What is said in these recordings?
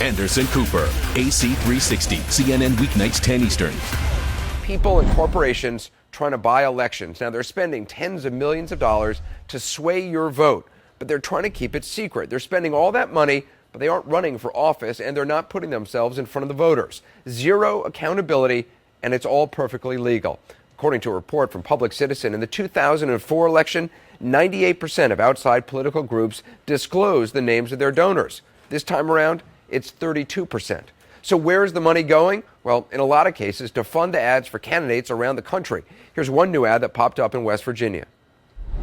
Anderson Cooper, AC 360, CNN weeknights 10 Eastern. People and corporations trying to buy elections. Now, they're spending tens of millions of dollars to sway your vote, but they're trying to keep it secret. They're spending all that money, but they aren't running for office, and they're not putting themselves in front of the voters. Zero accountability, and it's all perfectly legal. According to a report from Public Citizen, in the 2004 election, 98% of outside political groups disclosed the names of their donors. This time around, it's 32%. So where is the money going? Well, in a lot of cases, to fund ads for candidates around the country. Here's one new ad that popped up in West Virginia.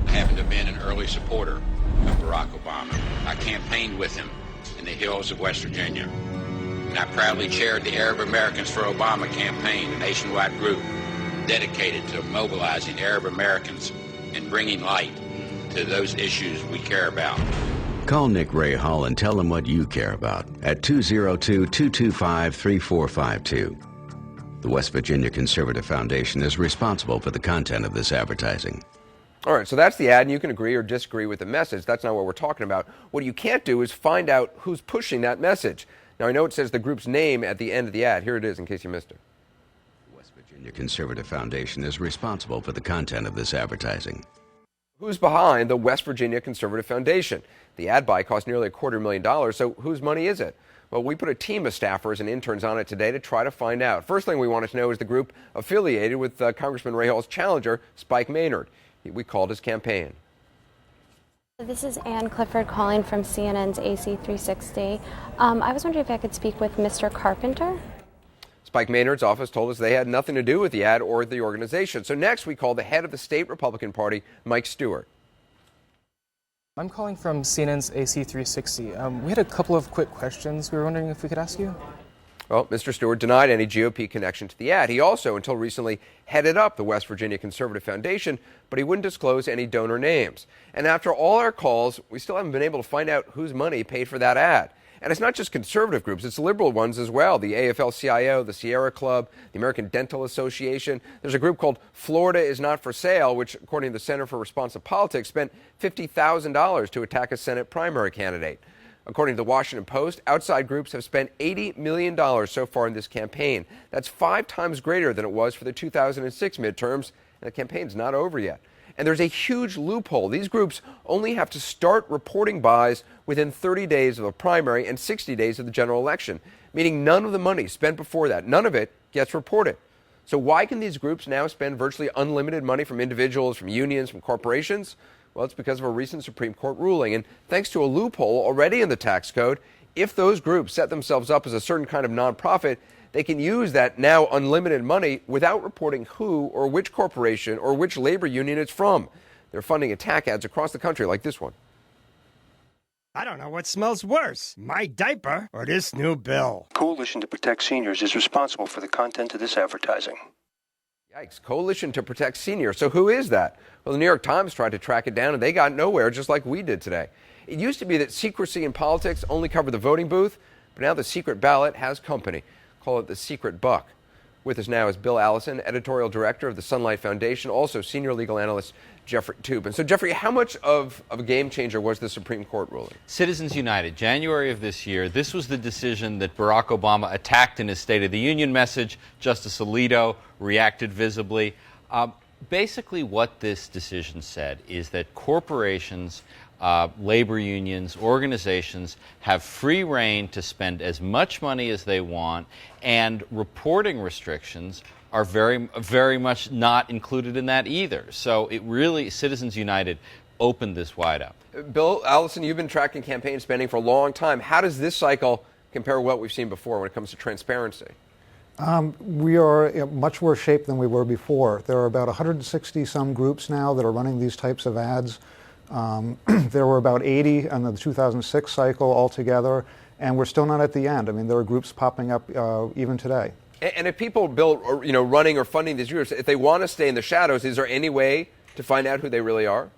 I happen to have been an early supporter of Barack Obama. I campaigned with him in the hills of West Virginia. And I proudly chaired the Arab Americans for Obama campaign, a nationwide group dedicated to mobilizing Arab Americans and bringing light to those issues we care about. Call Nick Ray Hall and tell him what you care about at 202-225-3452. The West Virginia Conservative Foundation is responsible for the content of this advertising. All right, so that's the ad, and you can agree or disagree with the message. That's not what we're talking about. What you can't do is find out who's pushing that message. Now, I know it says the group's name at the end of the ad. Here it is, in case you missed it. The West Virginia Conservative Foundation is responsible for the content of this advertising. Who's behind the West Virginia Conservative Foundation? The ad buy cost nearly $250,000, so whose money is it? Well, we put a team of staffers and interns on it today to try to find out. First thing we wanted to know is the group affiliated with Congressman Ray Hall's challenger, Spike Maynard. We called his campaign. This is Ann Clifford calling from CNN's AC 360. I was wondering if I could speak with Mr. Carpenter. Spike Maynard's office told us they had nothing to do with the ad or the organization. So next we called the head of the state Republican Party, Mike Stewart. I'm calling from CNN's AC 360. We had a couple of quick questions we were wondering if we could ask you. Well, Mr. Stewart denied any GOP connection to the ad. He also, until recently, headed up the West Virginia Conservative Foundation, but he wouldn't disclose any donor names. And after all our calls, we still haven't been able to find out whose money paid for that ad. And it's not just conservative groups, it's liberal ones as well. The AFL-CIO, the Sierra Club, the American Dental Association. There's a group called Florida is Not for Sale, which, according to the Center for Responsive Politics, spent $50,000 to attack a Senate primary candidate. According to the Washington Post, outside groups have spent $80 million so far in this campaign. That's 5 times greater than it was for the 2006 midterms, and the campaign's not over yet. And there's a huge loophole. These groups only have to start reporting buys within 30 days of a primary and 60 days of the general election, meaning none of the money spent before that, none of it gets reported. So why can these groups now spend virtually unlimited money from individuals, from unions, from corporations? Well, it's because of a recent Supreme Court ruling. And thanks to a loophole already in the tax code, if those groups set themselves up as a certain kind of nonprofit, they can use that now unlimited money without reporting who or which corporation or which labor union it's from. They're funding attack ads across the country like this one. I don't know what smells worse, my diaper or this new bill. Coalition to Protect Seniors is responsible for the content of this advertising. Yikes, Coalition to Protect Seniors. So who is that? Well, the New York Times tried to track it down, and they got nowhere, just like we did today. It used to be that secrecy in politics only covered the voting booth, but now the secret ballot has company. Call it the secret buck. With us now is Bill Allison, editorial director of the Sunlight Foundation, also senior legal analyst Jeffrey Toobin. So, Jeffrey, how much of a game changer was the Supreme Court ruling? Citizens United, January of this year, this was the decision that Barack Obama attacked in his State of the Union message. Justice Alito reacted visibly. Basically, what this decision said is that corporations, labor unions, organizations have free rein to spend as much money as they want, and reporting restrictions are very much not included in that either. So it really, Citizens United opened this wide up. Bill Allison, you've been tracking campaign spending for a long time. How does this cycle compare to what we've seen before when it comes to transparency? We are in much worse shape than we were before. There are about 160 some groups now that are running these types of ads. There were about 80 in the 2006 cycle altogether, and we're still not at the end. I mean, there are groups popping up even today. And if people, Bill, are, running or funding these groups, if they want to stay in the shadows, is there any way to find out who they really are?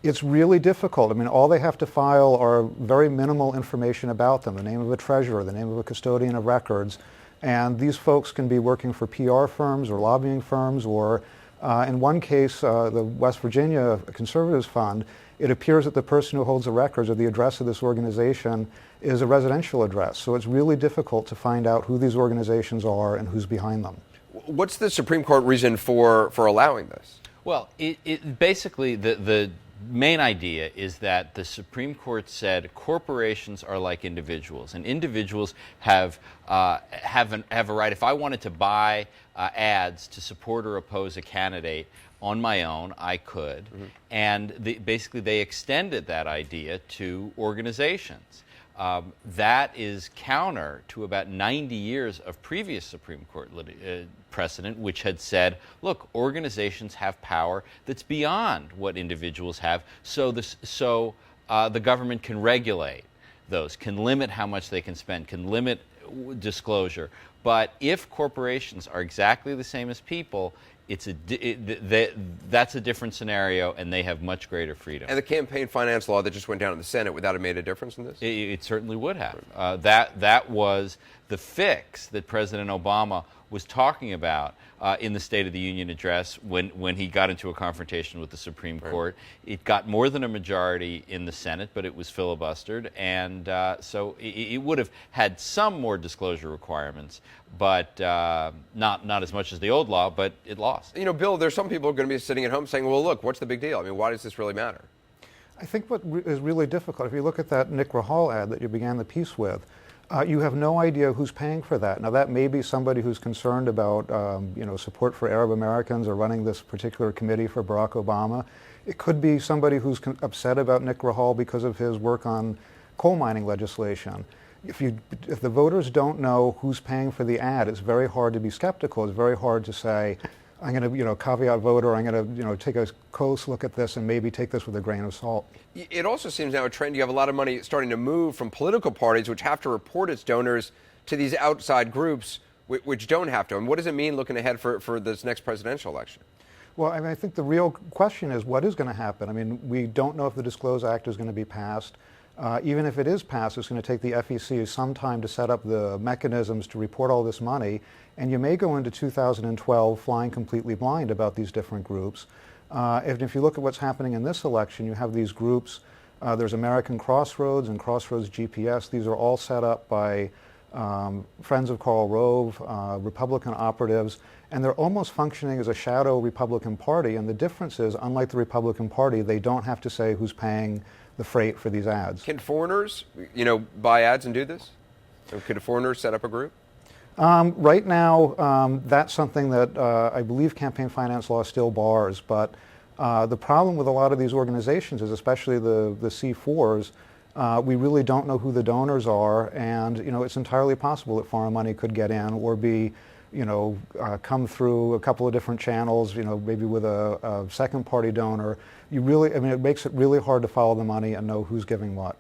It's really difficult. I mean, all they have to file are very minimal information about them, the name of a treasurer, the name of a custodian of records. And these folks can be working for PR firms or lobbying firms, or in one case, the West Virginia Conservatives Fund it appears that the person who holds the records or the address of this organization is a residential address. So it's really difficult to find out who these organizations are and who's behind them. What's the Supreme Court reason for allowing this? Well, basically the main idea is that the Supreme Court said corporations are like individuals, and individuals have a right. If I wanted to buy ads to support or oppose a candidate on my own, I could. Mm-hmm. And basically they extended that idea to organizations. That is counter to about 90 years of previous Supreme Court precedent, which had said, look, organizations have power that's beyond what individuals have, so the government can regulate those, can limit how much they can spend, can limit disclosure. But if corporations are exactly the same as people, that's a different scenario, and they have much greater freedom. And the campaign finance law that just went down in the Senate, would that have made a difference in this? It certainly would have. That was the fix that President Obama was talking about in the State of the Union address when he got into a confrontation with the Supreme Court. It got more than a majority in the Senate, but it was filibustered, and so it would have had some more disclosure requirements, but not as much as the old law, but it lost. You know, Bill, there's some people going to be sitting at home saying, well, look, what's the big deal? I mean, why does this really matter? I think what is really difficult, if you look at that Nick Rahal ad that you began the piece with, you have no idea who's paying for that. Now, that may be somebody who's concerned about support for Arab Americans or running this particular committee for Barack Obama. It could be somebody who's upset about Nick Rahal because of his work on coal mining legislation. If the voters don't know who's paying for the ad, it's very hard to be skeptical. It's very hard to say, I'm going to, caveat voter. I'm going to, take a close look at this and maybe take this with a grain of salt. It also seems now a trend. You have a lot of money starting to move from political parties, which have to report its donors, to these outside groups, which don't have to. And what does it mean looking ahead for this next presidential election? Well, I think the real question is what is going to happen. I mean, we don't know if the Disclose Act is going to be passed. Even if it is passed, it's going to take the FEC some time to set up the mechanisms to report all this money, and you may go into 2012 flying completely blind about these different groups. And if you look at what's happening in this election, you have these groups. There's American Crossroads and Crossroads GPS. These are all set up by Friends of Karl Rove, Republican operatives, and they're almost functioning as a shadow Republican Party. And the difference is, unlike the Republican Party, they don't have to say who's paying the freight for these ads. Can foreigners, buy ads and do this? Or could a foreigner set up a group? Right now, that's something that I believe campaign finance law still bars. But the problem with a lot of these organizations is, especially the C4s, we really don't know who the donors are, and it's entirely possible that foreign money could get in or be, come through a couple of different channels, maybe with a second party donor. It makes it really hard to follow the money and know who's giving what.